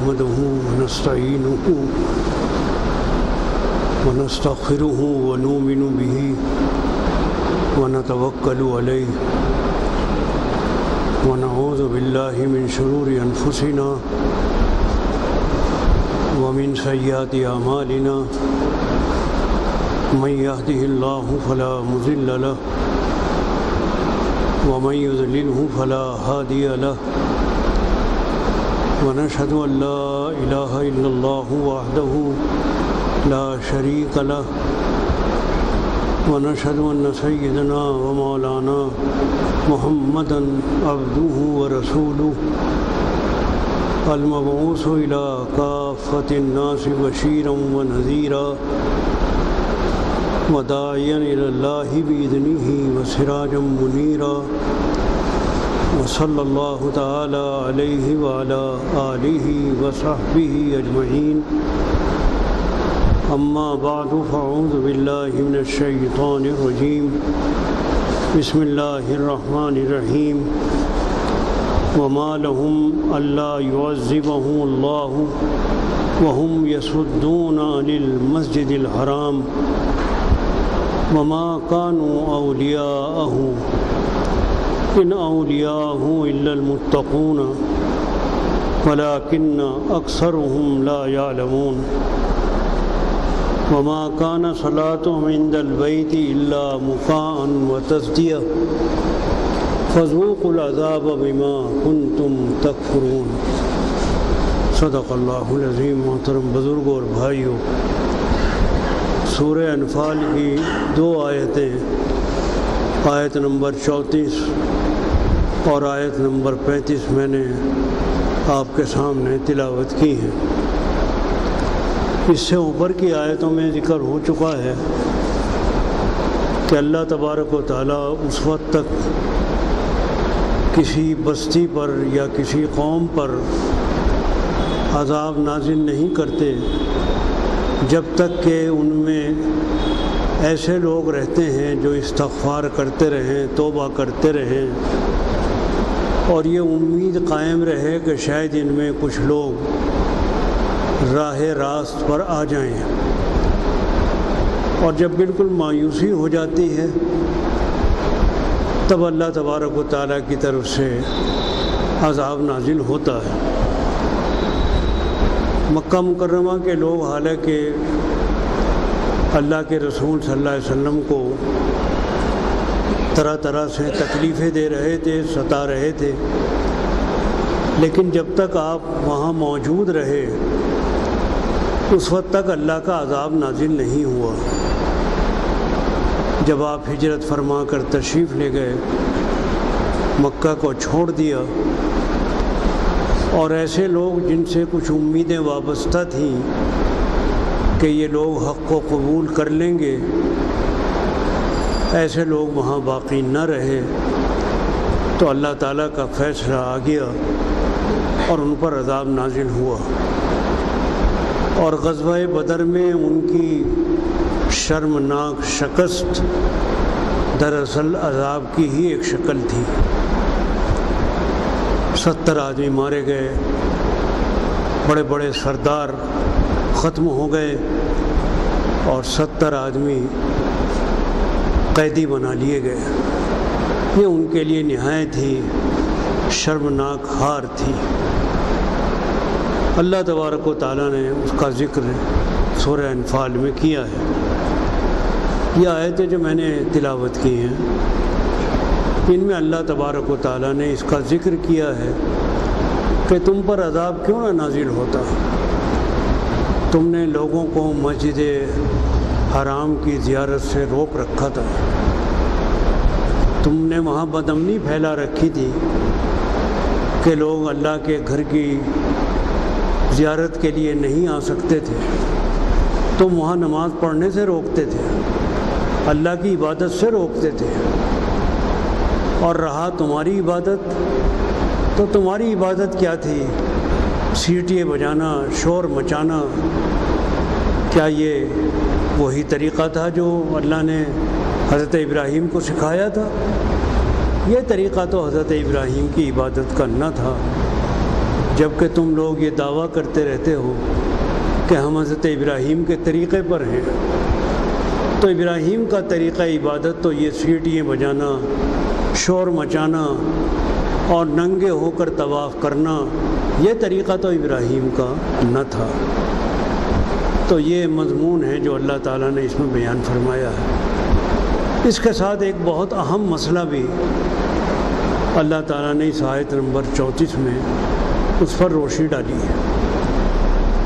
نحمده ونستعينه ونستغفره ونؤمن به ونتوكل عليه ونعوذ بالله من شرور أنفسنا ومن سيئات أعمالنا من يهده الله فلا مضل له ومن يضلله فلا هادي له ونشهد أن لا إله إلا الله وحده لا شريك له ونشهد أن سيدنا ومولانا محمدا عبده ورسوله المبعوث إلى كافة الناس بشيرا ونذيرا وداعيا إلى الله بإذنه وسراجا منيرا وصلى الله تعالى عليه وعلى آله وصحبه أجمعين أما بعد فأعوذ بالله من الشيطان الرجيم بسم الله الرحمن الرحيم وما لهم ألا يعذبهم الله وهم يصدون عن المسجد الحرام وما كانوا أولياءه إن أولياءه إلا المتقون ولكن أكثرهم لا يعلمون وما كان صلاتهم عند البيت إلا مكاء وتصدية فذوقوا العذاب بما كنتم تكفرون صدق اللہ العظیم۔ محترم بزرگوں اور بھائیوں، سورہ انفال کی دو آیتیں، آیت نمبر 34 اور آیت نمبر 35 میں نے آپ کے سامنے تلاوت کی ہیں۔ اس سے اوپر کی آیتوں میں ذکر ہو چکا ہے کہ اللہ تبارک و تعالیٰ اس وقت تک کسی بستی پر یا کسی قوم پر عذاب نازل نہیں کرتے جب تک کہ ان میں ایسے لوگ رہتے ہیں جو استغفار کرتے رہیں، توبہ کرتے رہیں، اور یہ امید قائم رہے کہ شاید ان میں کچھ لوگ راہ راست پر آ جائیں۔ اور جب بالکل مایوسی ہو جاتی ہے تب اللہ تبارک و تعالیٰ کی طرف سے عذاب نازل ہوتا ہے۔ مکہ مکرمہ کے لوگ حالانکہ اللہ کے رسول صلی اللہ علیہ وسلم کو طرح طرح سے تکلیفیں دے رہے تھے، ستا رہے تھے، لیکن جب تک آپ وہاں موجود رہے اس وقت تک اللہ کا عذاب نازل نہیں ہوا۔ جب آپ ہجرت فرما کر تشریف لے گئے، مکہ کو چھوڑ دیا، اور ایسے لوگ جن سے کچھ امیدیں وابستہ تھیں کہ یہ لوگ حق کو قبول کر لیں گے، ایسے لوگ وہاں باقی نہ رہے، تو اللہ تعالیٰ کا فیصلہ آ گیا اور ان پر عذاب نازل ہوا۔ اور غزوہ بدر میں ان کی شرمناک شکست دراصل عذاب کی ہی ایک شکل تھی۔ 70 آدمی مارے گئے، بڑے بڑے سردار ختم ہو گئے، اور 70 آدمی قیدی بنا لیے گئے۔ یہ ان کے لیے نہایت ہی شرمناک ہار تھی۔ اللہ تبارک و تعالیٰ نے اس کا ذکر سورہ انفال میں کیا ہے۔ یہ آیتیں جو میں نے تلاوت کی ہیں، ان میں اللہ تبارک و تعالیٰ نے اس کا ذکر کیا ہے کہ تم پر عذاب کیوں نہ نازل ہوتا۔ تم نے لوگوں کو مسجد حرام کی زیارت سے روک رکھا تھا، تم نے وہاں بدامنی پھیلا رکھی تھی کہ لوگ اللہ کے گھر کی زیارت کے لیے نہیں آ سکتے تھے، تم وہاں نماز پڑھنے سے روکتے تھے، اللہ کی عبادت سے روکتے تھے، اور رہا تمہاری عبادت تو تمہاری عبادت کیا تھی؟ سیٹیاں بجانا، شور مچانا۔ کیا یہ وہی طریقہ تھا جو اللہ نے حضرت ابراہیم کو سکھایا تھا؟ یہ طریقہ تو حضرت ابراہیم کی عبادت کا نہ تھا۔ جبکہ تم لوگ یہ دعویٰ کرتے رہتے ہو کہ ہم حضرت ابراہیم کے طریقے پر ہیں۔ تو ابراہیم کا طریقہ عبادت تو یہ سیٹیاں بجانا، شور مچانا اور ننگے ہو کر طواف کرنا، یہ طریقہ تو ابراہیم کا نہ تھا۔ تو یہ مضمون ہے جو اللہ تعالیٰ نے اس میں بیان فرمایا ہے۔ اس کے ساتھ ایک بہت اہم مسئلہ بھی اللہ تعالیٰ نے اس آیت نمبر 34 میں اس پر روشنی ڈالی ہے،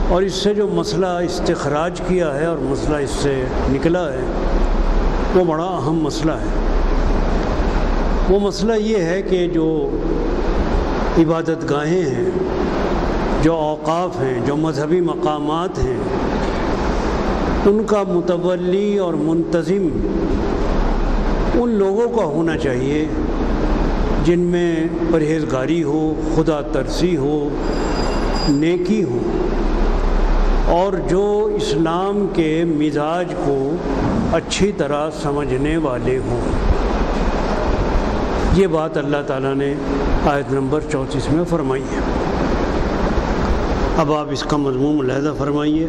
اور اس سے جو مسئلہ استخراج کیا ہے اور مسئلہ اس سے نکلا ہے وہ بڑا اہم مسئلہ ہے۔ وہ مسئلہ یہ ہے کہ جو عبادت گاہیں ہیں، جو اوقاف ہیں، جو مذہبی مقامات ہیں، ان کا متولی اور منتظم ان لوگوں کا ہونا چاہیے جن میں پرہیزگاری ہو، خدا ترسی ہو، نیکی ہو، اور جو اسلام کے مزاج کو اچھی طرح سمجھنے والے ہوں۔ یہ بات اللہ تعالیٰ نے آیت نمبر 34 میں فرمائی ہے۔ اب آپ اس کا مضمون ملاحظہ فرمائیے۔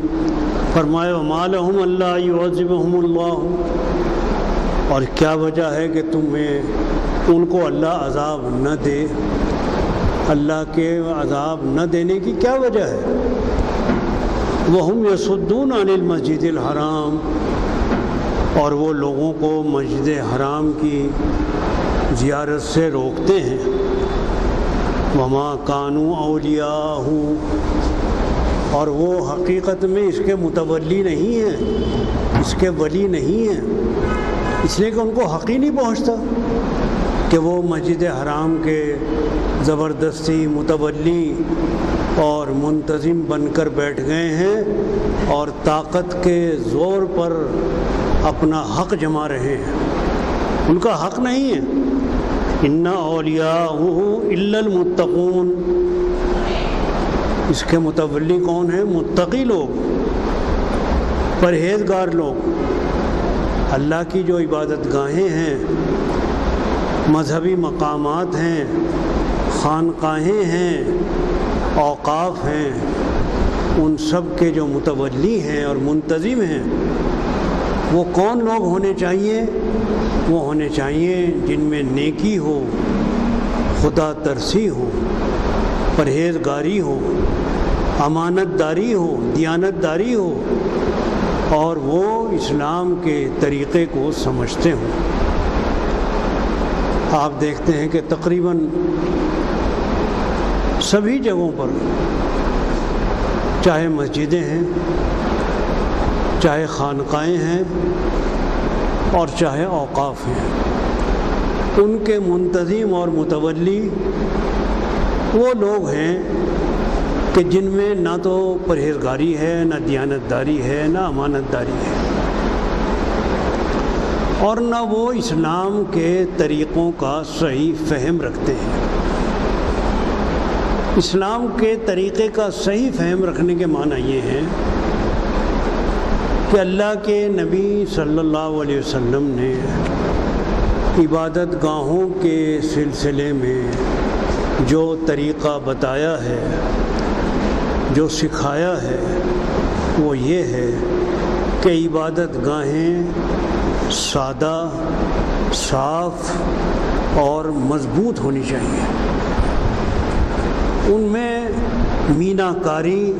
فرمایا وَمَا لَهُمْ أَلَّا يُعَذِّبَهُمُ اللَّهُ، اور کیا وجہ ہے کہ تمہیں ان کو اللہ عذاب نہ دے؟ اللہ کے عذاب نہ دینے کی کیا وجہ ہے؟ وَهُمْ يَصُدُّونَ عَنِ الْمَسْجِدِ الْحَرَامِ، اور وہ لوگوں کو مسجد حرام کی زیارت سے روکتے ہیں۔ وَمَا كَانُوا أَوْلِيَاءَهُ، اور وہ حقیقت میں اس کے متولی نہیں ہیں، اس کے ولی نہیں ہیں، اس لیے کہ ان کو حق ہی نہیں پہنچتا کہ وہ مسجد حرام کے زبردستی متولی اور منتظم بن کر بیٹھ گئے ہیں اور طاقت کے زور پر اپنا حق جما رہے ہیں۔ ان کا حق نہیں ہے۔ اِنَّ أَوْلِيَاءَهُ إِلَّا الْمُتَّقُونَ، اس کے متولی کون ہیں؟ متقی لوگ، پرہیزگار لوگ۔ اللہ کی جو عبادت گاہیں ہیں، مذہبی مقامات ہیں، خانقاہیں ہیں، اوقاف ہیں، ان سب کے جو متولی ہیں اور منتظم ہیں، وہ کون لوگ ہونے چاہیے؟ وہ ہونے چاہیے جن میں نیکی ہو، خدا ترسی ہو، پرہیزگاری ہو، امانت داری ہو، دیانت داری ہو، اور وہ اسلام کے طریقے کو سمجھتے ہوں۔ آپ دیکھتے ہیں کہ تقریباً سبھی جگہوں پر، چاہے مسجدیں ہیں، چاہے خانقاہیں ہیں، اور چاہے اوقاف ہیں، ان کے منتظم اور متولی وہ لوگ ہیں کہ جن میں نہ تو پرہیزگاری ہے، نہ دیانت داری ہے، نہ امانت داری ہے، اور نہ وہ اسلام کے طریقوں کا صحیح فہم رکھتے ہیں۔ اسلام کے طریقے کا صحیح فہم رکھنے کے معنی یہ ہے کہ اللہ کے نبی صلی اللہ علیہ وسلم نے عبادت گاہوں کے سلسلے میں جو طریقہ بتایا ہے، جو سکھایا ہے، وہ یہ ہے کہ عبادت گاہیں سادہ، صاف اور مضبوط ہونی چاہیے۔ ان میں مینا کاری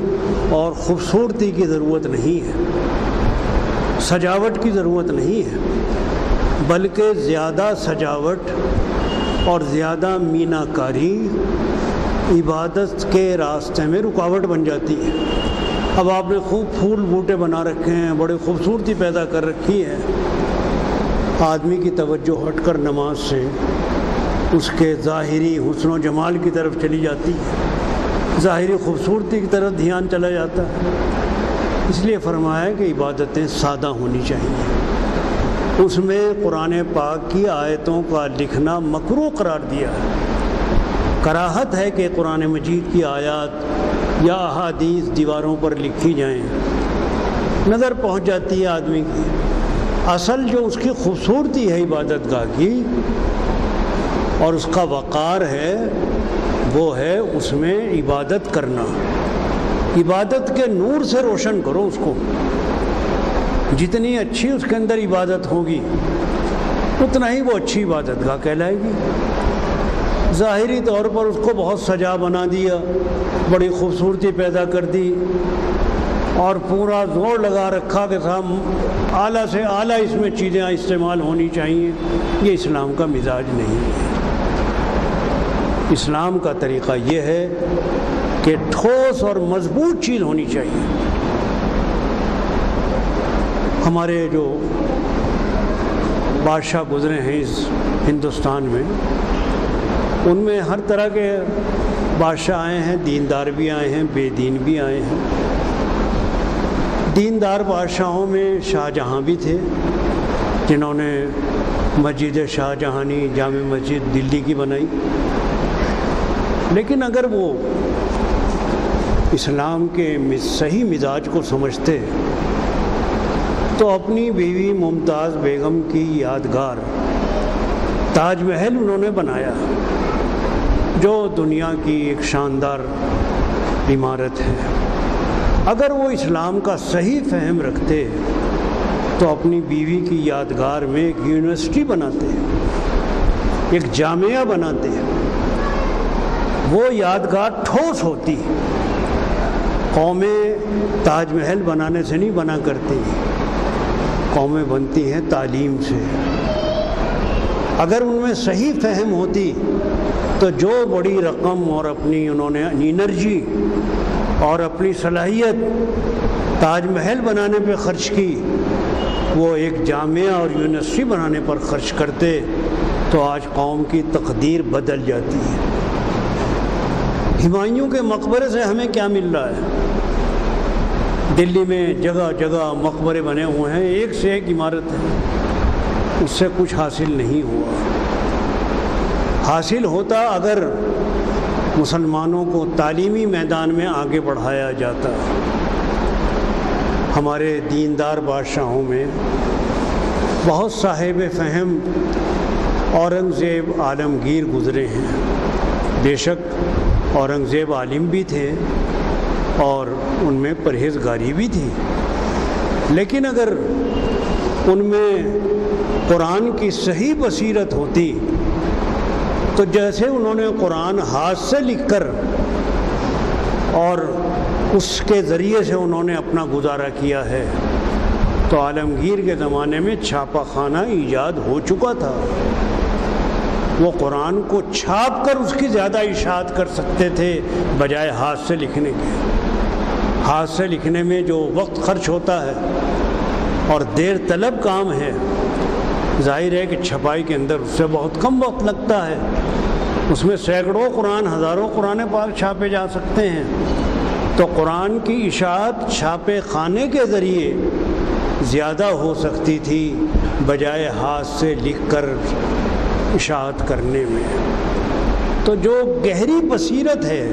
اور خوبصورتی کی ضرورت نہیں ہے، سجاوٹ کی ضرورت نہیں ہے، بلکہ زیادہ سجاوٹ اور زیادہ مینا کاری عبادت کے راستے میں رکاوٹ بن جاتی ہے۔ اب آپ نے خوب پھول بوٹے بنا رکھے ہیں، بڑے خوبصورتی پیدا کر رکھی ہے، آدمی کی توجہ ہٹ کر نماز سے اس کے ظاہری حسن و جمال کی طرف چلی جاتی ہے، ظاہری خوبصورتی کی طرف دھیان چلا جاتا ہے۔ اس لیے فرمایا کہ عبادتیں سادہ ہونی چاہیے۔ اس میں قرآن پاک کی آیتوں کا لکھنا مکروہ قرار دیا ہے۔ کراہت ہے کہ قرآن مجید کی آیات یا احادیث دیواروں پر لکھی جائیں، نظر پہنچ جاتی ہے آدمی کی۔ اصل جو اس کی خوبصورتی ہے عبادت گاہ کی اور اس کا وقار ہے، وہ ہے اس میں عبادت کرنا. عبادت کے نور سے روشن کرو اس کو. جتنی اچھی اس کے اندر عبادت ہوگی اتنا ہی وہ اچھی عبادت گاہ کہلائے گی. ظاہری طور پر اس کو بہت سجا بنا دیا، بڑی خوبصورتی پیدا کر دی اور پورا زور لگا رکھا کہ صاحب اعلیٰ سے اعلیٰ اس میں چیزیں استعمال ہونی چاہیے. یہ اسلام کا مزاج نہیں ہے. اسلام کا طریقہ یہ ہے کہ ٹھوس اور مضبوط چیز ہونی چاہیے. ہمارے جو بادشاہ گزرے ہیں اس ہندوستان میں، ان میں ہر طرح کے بادشاہ آئے ہیں، دیندار بھی آئے ہیں، بے دین بھی آئے ہیں. دیندار بادشاہوں میں شاہ جہاں بھی تھے، جنہوں نے مسجد شاہ جہانی، جامع مسجد دلی کی بنائی. لیکن اگر وہ اسلام کے صحیح مزاج کو سمجھتے تو اپنی بیوی ممتاز بیگم کی یادگار تاج محل انہوں نے بنایا، جو دنیا کی ایک شاندار عمارت ہے. اگر وہ اسلام کا صحیح فہم رکھتے تو اپنی بیوی کی یادگار میں ایک یونیورسٹی بناتے، ایک جامعہ بناتے. وہ یادگار ٹھوس ہوتی. قومیں تاج محل بنانے سے نہیں بنا کرتی، قومیں بنتی ہیں تعلیم سے. اگر ان میں صحیح فہم ہوتی تو جو بڑی رقم اور اپنی انہوں نے انرجی اور اپنی صلاحیت تاج محل بنانے پہ خرچ کی، وہ ایک جامعہ اور یونیورسٹی بنانے پر خرچ کرتے تو آج قوم کی تقدیر بدل جاتی ہے. ہمایوں کے مقبرے سے ہمیں کیا مل رہا ہے؟ دلی میں جگہ جگہ مقبرے بنے ہوئے ہیں، ایک سے ایک عمارت ہے، اس سے کچھ حاصل نہیں ہوا. حاصل ہوتا اگر مسلمانوں کو تعلیمی میدان میں آگے بڑھایا جاتا. ہمارے دیندار بادشاہوں میں بہت صاحب فہم اورنگزیب عالمگیر گزرے ہیں. بے شک اورنگزیب عالم بھی تھے اور ان میں پرہیزگاری بھی تھی، لیکن اگر ان میں قرآن کی صحیح بصیرت ہوتی تو جیسے انہوں نے قرآن ہاتھ سے لکھ کر اور اس کے ذریعے سے انہوں نے اپنا گزارا کیا ہے، تو عالمگیر کے زمانے میں چھاپا خانہ ایجاد ہو چکا تھا. وہ قرآن کو چھاپ کر اس کی زیادہ اشاعت کر سکتے تھے بجائے ہاتھ سے لکھنے کے. ہاتھ سے لکھنے میں جو وقت خرچ ہوتا ہے اور دیر طلب کام ہے، ظاہر ہے کہ چھپائی کے اندر اس سے بہت کم وقت لگتا ہے. اس میں سینکڑوں قرآن، ہزاروں قرآن پاک چھاپے جا سکتے ہیں. تو قرآن کی اشاعت چھاپے خانے کے ذریعے زیادہ ہو سکتی تھی بجائے ہاتھ سے لکھ کر اشاعت کرنے میں. تو جو گہری بصیرت ہے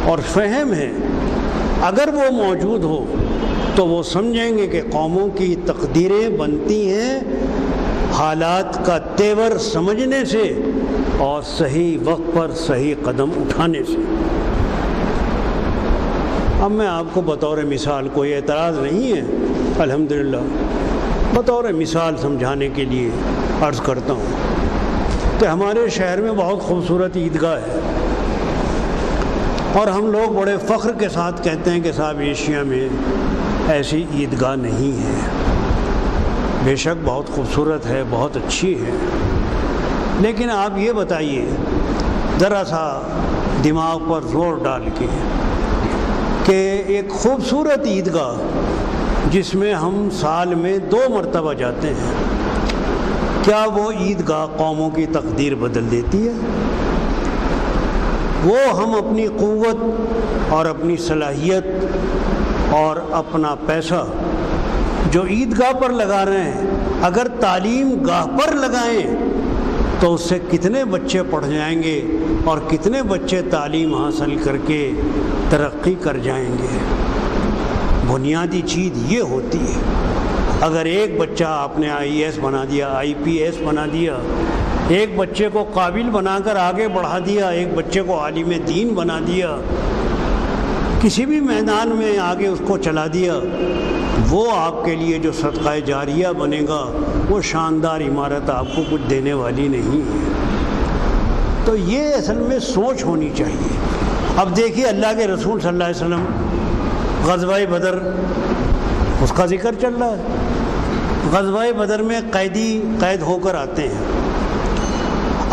اور فہم ہے، اگر وہ موجود ہو تو وہ سمجھیں گے کہ قوموں کی تقدیریں بنتی ہیں حالات کا تیور سمجھنے سے اور صحیح وقت پر صحیح قدم اٹھانے سے. اب میں آپ کو بطور مثال، کوئی اعتراض نہیں ہے الحمدللہ، بطور مثال سمجھانے کے لیے عرض کرتا ہوں کہ ہمارے شہر میں بہت خوبصورت عیدگاہ ہے اور ہم لوگ بڑے فخر کے ساتھ کہتے ہیں کہ صاحب ایشیا میں ایسی عیدگاہ نہیں ہے. بے شک بہت خوبصورت ہے، بہت اچھی ہے، لیکن آپ یہ بتائیے ذرا سا دماغ پر زور ڈال کے کہ ایک خوبصورت عیدگاہ جس میں ہم سال میں 2 مرتبہ جاتے ہیں، کیا وہ عیدگاہ قوموں کی تقدیر بدل دیتی ہے؟ وہ ہم اپنی قوت اور اپنی صلاحیت اور اپنا پیسہ جو عیدگاہ پر لگا رہے ہیں، اگر تعلیم گاہ پر لگائیں تو اس سے کتنے بچے پڑھ جائیں گے اور کتنے بچے تعلیم حاصل کر کے ترقی کر جائیں گے. بنیادی چیز یہ ہوتی ہے. اگر ایک بچہ آپ نے IAS بنا دیا، IPS بنا دیا، ایک بچے کو قابل بنا کر آگے بڑھا دیا، ایک بچے کو عالم دین بنا دیا، کسی بھی میدان میں آگے اس کو چلا دیا، وہ آپ کے لیے جو صدقہ جاریہ بنے گا وہ شاندار عمارت آپ کو کچھ دینے والی نہیں ہے۔ تو یہ اصل میں سوچ ہونی چاہیے۔ اب دیکھیے اللہ کے رسول صلی اللہ علیہ وسلم غزوہ بدر اس کا ذکر چل رہا ہے۔ غزوہ بدر میں قید ہو کر آتے ہیں،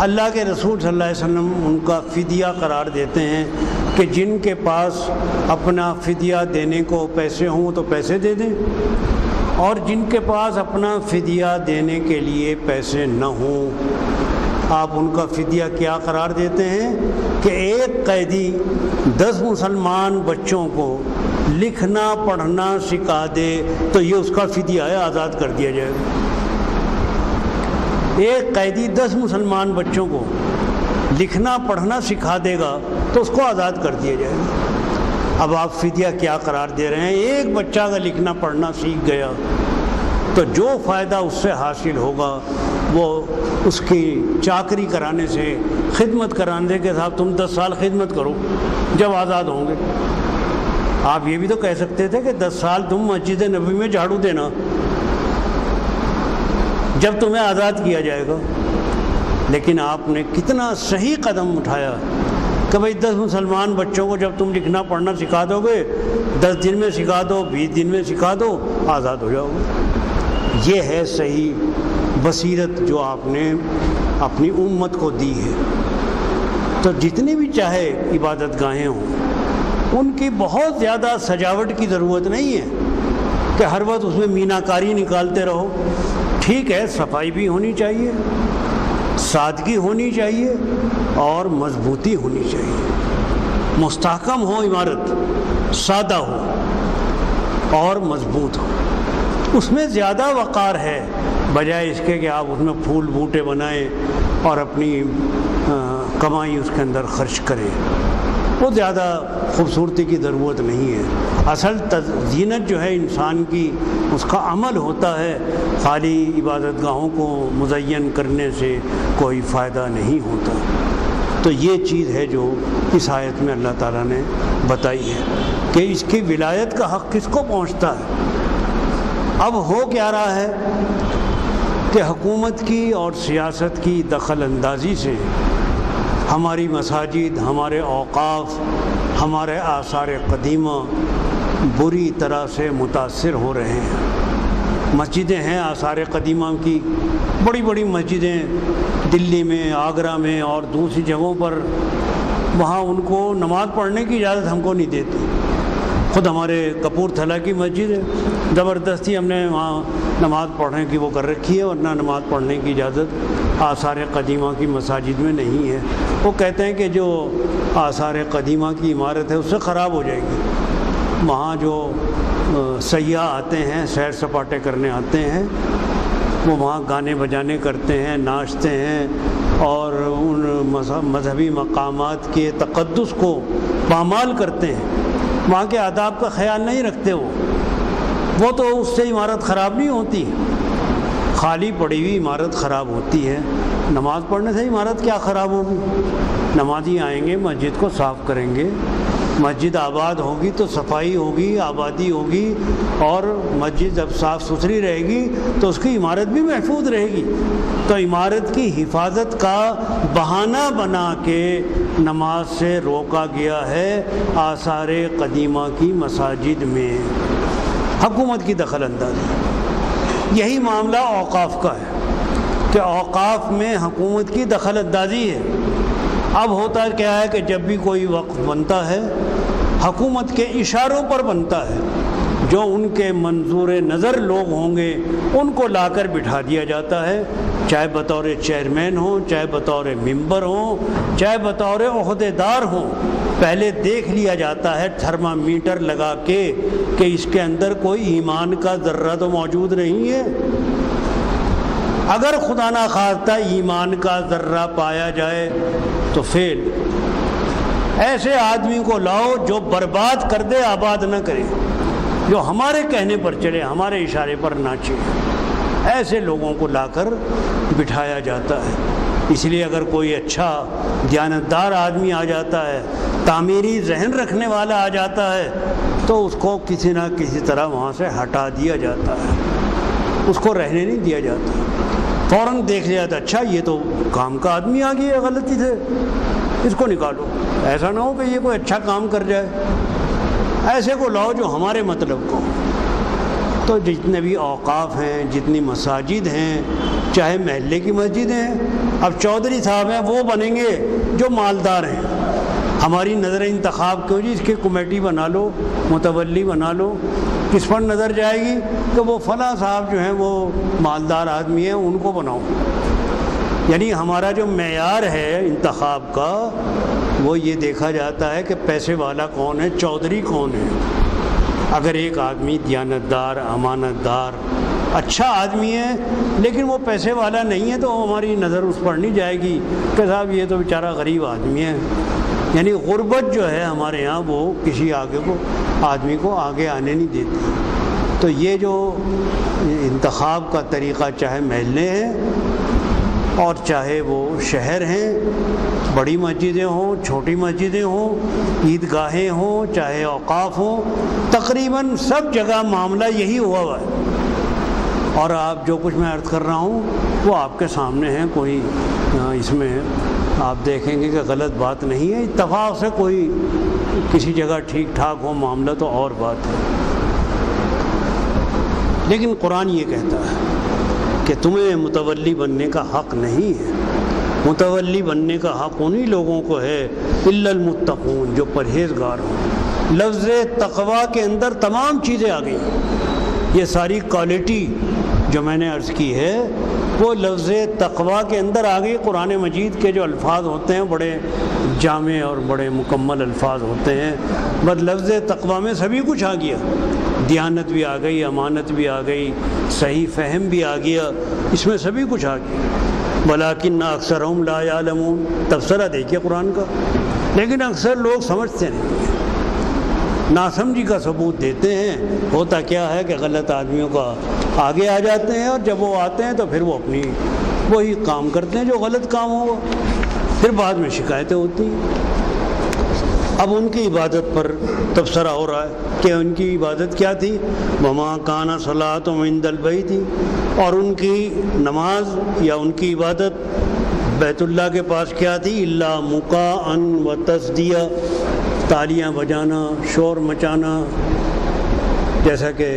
اللہ کے رسول صلی اللہ علیہ وسلم ان کا فدیہ قرار دیتے ہیں کہ جن کے پاس اپنا فدیہ دینے کو پیسے ہوں تو پیسے دے دیں، اور جن کے پاس اپنا فدیہ دینے کے لیے پیسے نہ ہوں، آپ ان کا فدیہ کیا قرار دیتے ہیں کہ ایک قیدی 10 مسلمان بچوں کو لکھنا پڑھنا سکھا دے تو یہ اس کا فدیہ ہے، آزاد کر دیا جائے گا۔ ایک قیدی 10 مسلمان بچوں کو لکھنا پڑھنا سکھا دے گا تو اس کو آزاد کر دیا جائے گا۔ اب آپ فدیہ کیا قرار دے رہے ہیں؟ ایک بچہ اگر لکھنا پڑھنا سیکھ گیا تو جو فائدہ اس سے حاصل ہوگا وہ اس کی چاکری کرانے سے، خدمت کرانے سے کہ صاحب تم 10 سال خدمت کرو جب آزاد ہوں گے۔ آپ یہ بھی تو کہہ سکتے تھے کہ 10 سال تم مسجد نبوی میں جھاڑو دینا جب تمہیں آزاد کیا جائے گا۔ لیکن آپ نے کتنا صحیح قدم اٹھایا کہ بھائی 10 مسلمان بچوں کو جب تم لکھنا پڑھنا سکھا دو گے، 10 دن میں سکھا دو، 20 دن میں سکھا دو، آزاد ہو جاؤ گے۔ یہ ہے صحیح بصیرت جو آپ نے اپنی امت کو دی ہے۔ تو جتنی بھی چاہے عبادت گاہیں ہوں، ان کی بہت زیادہ سجاوٹ کی ضرورت نہیں ہے کہ ہر وقت اس میں میناکاری نکالتے رہو۔ ٹھیک ہے، صفائی بھی ہونی چاہیے، سادگی ہونی چاہیے اور مضبوطی ہونی چاہیے۔ مستحکم ہو عمارت، سادہ ہو اور مضبوط ہو، اس میں زیادہ وقار ہے بجائے اس کے کہ آپ اس میں پھول بوٹے بنائیں اور اپنی کمائی اس کے اندر خرچ کریں۔ وہ زیادہ خوبصورتی کی ضرورت نہیں ہے۔ اصل زینت جو ہے انسان کی، اس کا عمل ہوتا ہے، خالی عبادت گاہوں کو مزین کرنے سے کوئی فائدہ نہیں ہوتا۔ تو یہ چیز ہے جو اس آیت میں اللہ تعالیٰ نے بتائی ہے کہ اس کی ولایت کا حق کس کو پہنچتا ہے۔ اب ہو کیا رہا ہے کہ حکومت کی اور سیاست کی دخل اندازی سے ہماری مساجد، ہمارے اوقاف، ہمارے آثار قدیمہ بری طرح سے متاثر ہو رہے ہیں۔ مسجدیں ہیں آثار قدیمہ کی، بڑی بڑی مسجدیں دلی میں، آگرہ میں اور دوسری جگہوں پر، وہاں ان کو نماز پڑھنے کی اجازت ہم کو نہیں دیتی۔ خود ہمارے کپورتھلا کی مسجد ہے، زبردستی ہم نے وہاں نماز پڑھنے کی وہ کر رکھی ہے، ورنہ نماز پڑھنے کی اجازت آثار قدیمہ کی مساجد میں نہیں ہے۔ وہ کہتے ہیں کہ جو آثار قدیمہ کی عمارت ہے اس سے خراب ہو جائے گی۔ وہاں جو سیاح آتے ہیں، سیر سپاٹے کرنے آتے ہیں، وہ وہاں گانے بجانے کرتے ہیں، ناچتے ہیں اور ان مذہبی مقامات کے تقدس کو پامال کرتے ہیں، وہاں کے آداب کا خیال نہیں رکھتے۔ وہ تو اس سے عمارت خراب نہیں ہوتی، خالی پڑی ہوئی عمارت خراب ہوتی ہے۔ نماز پڑھنے سے عمارت کیا خراب ہوگی؟ نمازی آئیں گے، مسجد کو صاف کریں گے، مسجد آباد ہوگی تو صفائی ہوگی، آبادی ہوگی، اور مسجد جب صاف ستھری رہے گی تو اس کی عمارت بھی محفوظ رہے گی۔ تو عمارت کی حفاظت کا بہانہ بنا کے نماز سے روکا گیا ہے آثار قدیمہ کی مساجد میں، حکومت کی دخل اندازی۔ یہی معاملہ اوقاف کا ہے کہ اوقاف میں حکومت کی دخل اندازی ہے۔ اب ہوتا کیا ہے کہ جب بھی کوئی وقف بنتا ہے، حکومت کے اشاروں پر بنتا ہے، جو ان کے منظور نظر لوگ ہوں گے ان کو لا کر بٹھا دیا جاتا ہے، چاہے بطور چیئرمین ہوں، چاہے بطور ممبر ہوں، چاہے بطور عہدیدار ہوں۔ پہلے دیکھ لیا جاتا ہے تھرمامیٹر لگا کے کہ اس کے اندر کوئی ایمان کا ذرہ تو موجود نہیں ہے۔ اگر خدا نخواستہ ایمان کا ذرہ پایا جائے تو فیل۔ ایسے آدمی کو لاؤ جو برباد کر دے، آباد نہ کرے، جو ہمارے کہنے پر چلے، ہمارے اشارے پر ناچے۔ ایسے لوگوں کو لا کر بٹھایا جاتا ہے۔ اس لیے اگر کوئی اچھا دیانتدار آدمی آ جاتا ہے، تعمیری ذہن رکھنے والا آ جاتا ہے، تو اس کو کسی نہ کسی طرح وہاں سے ہٹا دیا جاتا ہے، اس کو رہنے نہیں دیا جاتا، فوراً دیکھ لیا جاتا اچھا یہ تو کام کا آدمی آ گیا ہے غلطی سے، اس کو نکالو۔ ایسا نہ ہو کہ یہ کوئی اچھا کام کر جائے، ایسے کو لاؤ جو ہمارے مطلب کو۔ تو جتنے بھی اوقاف ہیں، جتنی مساجد ہیں، چاہے محلے کی مسجد ہیں، اب چودھری صاحب ہیں وہ بنیں گے جو مالدار ہیں۔ ہماری نظر انتخاب کیوں جی، اس کی کمیٹی بنا لو، متولی بنا لو، کس پر نظر جائے گی کہ وہ فلاں صاحب جو ہیں وہ مالدار آدمی ہیں، ان کو بناؤ۔ یعنی ہمارا جو معیار ہے انتخاب کا وہ یہ دیکھا جاتا ہے کہ پیسے والا کون ہے، چودھری کون ہے۔ اگر ایک آدمی دیانتدار، امانت دار، اچھا آدمی ہے لیکن وہ پیسے والا نہیں ہے تو ہماری نظر اس پر نہیں جائے گی کہ صاحب یہ تو بیچارہ غریب آدمی ہے۔ یعنی غربت جو ہے ہمارے ہاں وہ کسی آدمی کو آگے آنے نہیں دیتی۔ تو یہ جو انتخاب کا طریقہ چاہے محلے ہیں اور چاہے وہ شہر ہیں، بڑی مسجدیں ہوں، چھوٹی مسجدیں ہوں، عیدگاہیں ہوں، چاہے اوقاف ہوں، تقریباً سب جگہ معاملہ یہی ہوا ہے۔ اور آپ جو کچھ میں عرض کر رہا ہوں وہ آپ کے سامنے ہے، کوئی اس میں آپ دیکھیں گے کہ غلط بات نہیں ہے۔ اتفاق سے کوئی کسی جگہ ٹھیک ٹھاک ہو معاملہ تو اور بات ہے، لیکن قرآن یہ کہتا ہے کہ تمہیں متولی بننے کا حق نہیں ہے۔ متولی بننے کا حق انہی لوگوں کو ہے الا المتقون، جو پرہیزگار ہوں۔ لفظ تقویٰ کے اندر تمام چیزیں آ گئی، یہ ساری کوالٹی جو میں نے عرض کی ہے وہ لفظ تقویٰ کے اندر آ گئی۔ قرآن مجید کے جو الفاظ ہوتے ہیں بڑے جامع اور بڑے مکمل الفاظ ہوتے ہیں، بس لفظ تقویٰ میں سبھی کچھ آ گیا، دیانت بھی آ گئی، امانت بھی آ گئی، صحیح فہم بھی آ گیا، اس میں سبھی کچھ آ گیا۔ وَلَٰكِنَّ أَكْثَرَهُمْ لَا يَعْلَمُونَ، تبصرہ دیکھیے قرآن کا، لیکن اکثر لوگ سمجھتے نہیں، ناسمجھی کا ثبوت دیتے ہیں۔ ہوتا کیا ہے کہ غلط آدمیوں کا آگے آ جاتے ہیں، اور جب وہ آتے ہیں تو پھر وہ اپنی وہی کام کرتے ہیں جو غلط کام ہوگا، پھر بعد میں شکایتیں ہوتی ہیں۔ اب ان کی عبادت پر تبصرہ ہو رہا ہے کہ ان کی عبادت کیا تھی، وَمَا كَانَ صَلَاتُهُمْ عِندَ الْبَيْتِ تھی، اور ان کی نماز یا ان کی عبادت بیت اللہ کے پاس کیا تھی، إِلَّا مُقَاءً وَتَصْدِيَةً، تالیاں بجانا، شور مچانا، جیسا کہ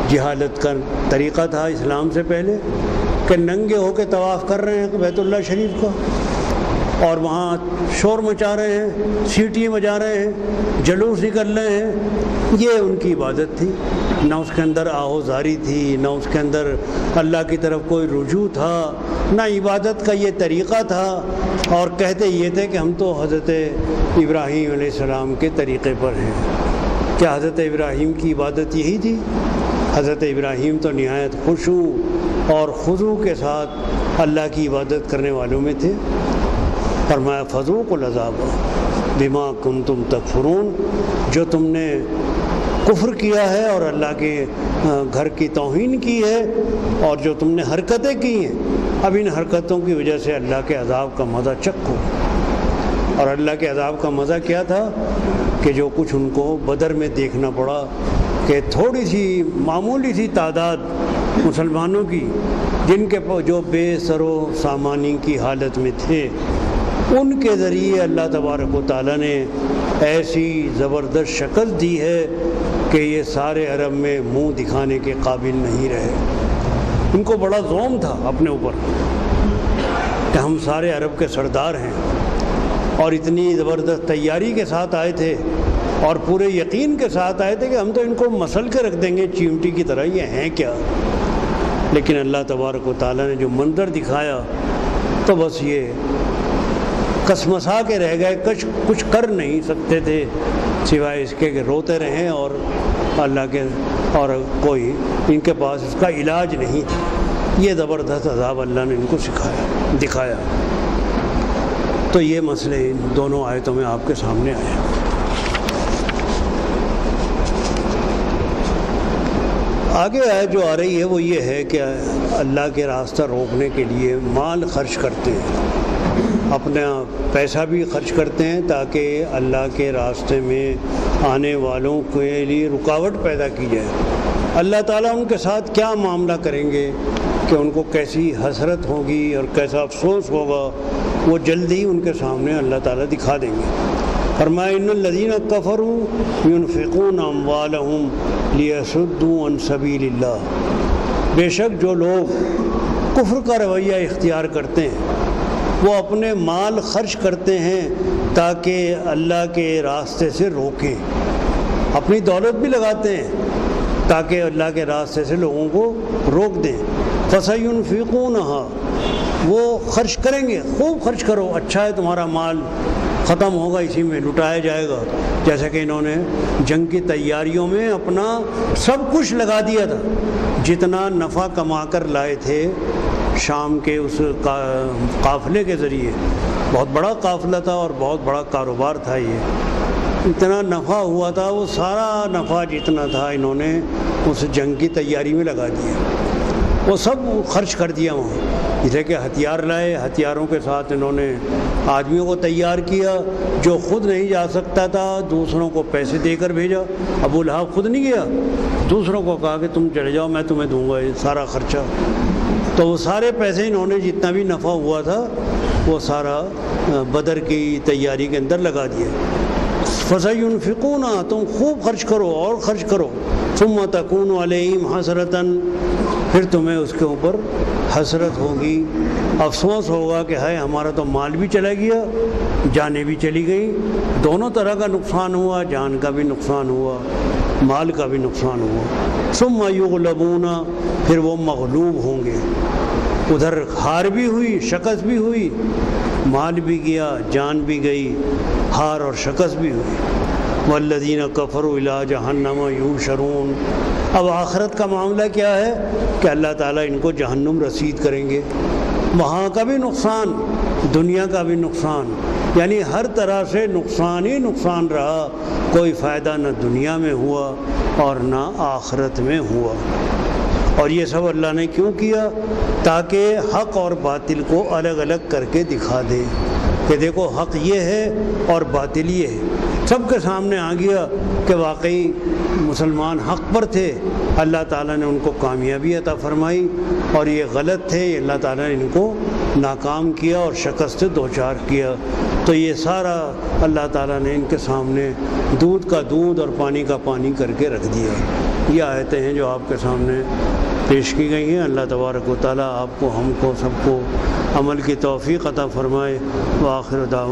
جہالت کا طریقہ تھا اسلام سے پہلے کہ ننگے ہو کے طواف کر رہے ہیں بیت اللہ شریف کا، اور وہاں شور مچا رہے ہیں، سیٹیاں بجا رہے ہیں، جلوس نکل رہے ہیں، یہ ان کی عبادت تھی۔ نہ اس کے اندر آہوزاری تھی، نہ اس کے اندر اللہ کی طرف کوئی رجوع تھا، نہ عبادت کا یہ طریقہ تھا، اور کہتے یہ تھے کہ ہم تو حضرت ابراہیم علیہ السلام کے طریقے پر ہیں۔ کیا حضرت ابراہیم کی عبادت یہی تھی؟ حضرت ابراہیم تو نہایت خشوع اور خضوع کے ساتھ اللہ کی عبادت کرنے والوں میں تھے۔ فرمایا فذوقوا العذاب بما کنتم تکفرون، جو تم نے کفر کیا ہے اور اللہ کے گھر کی توہین کی ہے، اور جو تم نے حرکتیں کی ہیں، اب ان حرکتوں کی وجہ سے اللہ کے عذاب کا مزہ چکھو۔ اور اللہ کے عذاب کا مزہ کیا تھا کہ جو کچھ ان کو بدر میں دیکھنا پڑا کہ تھوڑی سی معمولی سی تعداد مسلمانوں کی جن کے جو بے سر و سامانی کی حالت میں تھے، ان کے ذریعے اللہ تبارک و تعالیٰ نے ایسی زبردست شکست دی ہے کہ یہ سارے عرب میں منہ دکھانے کے قابل نہیں رہے۔ ان کو بڑا زوم تھا اپنے اوپر کہ ہم سارے عرب کے سردار ہیں، اور اتنی زبردست تیاری کے ساتھ آئے تھے اور پورے یقین کے ساتھ آئے تھے کہ ہم تو ان کو مسل کے رکھ دیں گے چیمٹی کی طرح، یہ ہیں کیا۔ لیکن اللہ تبارک و تعالیٰ نے جو منظر دکھایا تو بس یہ کسمسا کے رہ گئے، کچھ کر نہیں سکتے تھے سوائے اس کے کہ روتے رہیں، اور اللہ کے اور کوئی ان کے پاس اس کا علاج نہیں تھا۔ یہ زبردست عذاب اللہ نے ان کو دکھایا۔ تو یہ مسئلے ان دونوں آیتوں میں آپ کے سامنے آئے۔ آگے آیت جو آ رہی ہے وہ یہ ہے کہ اللہ کے راستہ روکنے کے لیے مال خرچ کرتے ہیں، اپنا پیسہ بھی خرچ کرتے ہیں تاکہ اللہ کے راستے میں آنے والوں کے لیے رکاوٹ پیدا کی جائے۔ اللہ تعالیٰ ان کے ساتھ کیا معاملہ کریں گے کہ ان کو کیسی حسرت ہوگی اور کیسا افسوس ہوگا، وہ جلد ہی ان کے سامنے اللہ تعالیٰ دکھا دیں گے۔ فرمایا ان الذین کفروا ينفقون اموالهم لیصدوا عن سبیل اللہ، بے شک جو لوگ کفر کا رویہ اختیار کرتے ہیں وہ اپنے مال خرچ کرتے ہیں تاکہ اللہ کے راستے سے روکیں، اپنی دولت بھی لگاتے ہیں تاکہ اللہ کے راستے سے لوگوں کو روک دیں۔ فَسَيُنْفِقُونَهَا، وہ خرچ کریں گے، خوب خرچ کرو، اچھا ہے تمہارا مال ختم ہوگا، اسی میں لٹایا جائے گا، جیسا کہ انہوں نے جنگ کی تیاریوں میں اپنا سب کچھ لگا دیا تھا، جتنا نفع کما کر لائے تھے شام کے اس قافلے کے ذریعے، بہت بڑا قافلہ تھا اور بہت بڑا کاروبار تھا، یہ اتنا نفع ہوا تھا، وہ سارا نفع جتنا تھا انہوں نے اس جنگ کی تیاری میں لگا دیا، وہ سب خرچ کر دیا وہاں۔ جیسے کہ ہتھیار لائے، ہتھیاروں کے ساتھ انہوں نے آدمیوں کو تیار کیا، جو خود نہیں جا سکتا تھا دوسروں کو پیسے دے کر بھیجا۔ ابو لہب خود نہیں گیا، دوسروں کو کہا کہ تم چلے جاؤ، میں تمہیں دوں گا یہ سارا خرچہ۔ تو وہ سارے پیسے انہوں نے جتنا بھی نفع ہوا تھا وہ سارا بدر کی تیاری کے اندر لگا دیا۔ فَسَيُنْفِقُونَ، تم خوب خرچ کرو اور خرچ کرو، ثُمَّ تَكُونُ عَلَيْهِمْ حَسْرَةً، پھر تمہیں اس کے اوپر حسرت ہوگی، افسوس ہوگا کہ ہے ہمارا تو مال بھی چلا گیا، جانیں بھی چلی گئیں، دونوں طرح کا نقصان ہوا، جان کا بھی نقصان ہوا، مال کا بھی نقصان ہوا۔ ثُمَّ يُغْلَبُونَ، پھر وہ مغلوب ہوں گے، ادھر ہار بھی ہوئی، شکست بھی ہوئی، مال بھی گیا، جان بھی گئی، ہار اور شکست بھی ہوئی۔ والذین کفروا الی جہنم یحشرون، اب آخرت کا معاملہ کیا ہے کہ اللہ تعالیٰ ان کو جہنم رسید کریں گے، وہاں کا بھی نقصان، دنیا کا بھی نقصان، یعنی ہر طرح سے نقصان ہی نقصان رہا، کوئی فائدہ نہ دنیا میں ہوا اور نہ آخرت میں ہوا۔ اور یہ سب اللہ نے کیوں کیا؟ تاکہ حق اور باطل کو الگ الگ کر کے دکھا دے کہ دیکھو حق یہ ہے اور باطل یہ ہے، سب کے سامنے آ گیا کہ واقعی مسلمان حق پر تھے، اللہ تعالیٰ نے ان کو کامیابی عطا فرمائی، اور یہ غلط تھے، اللہ تعالیٰ نے ان کو ناکام کیا اور شکست سے دوچار کیا۔ تو یہ سارا اللہ تعالیٰ نے ان کے سامنے دودھ کا دودھ اور پانی کا پانی کر کے رکھ دیا۔ یہ آیتیں ہیں جو آپ کے سامنے پیش کی گئی ہیں۔ اللہ تبارک و تعالیٰ آپ کو، ہم کو، سب کو عمل کی توفیق عطا فرمائے۔ وآخر دعوانا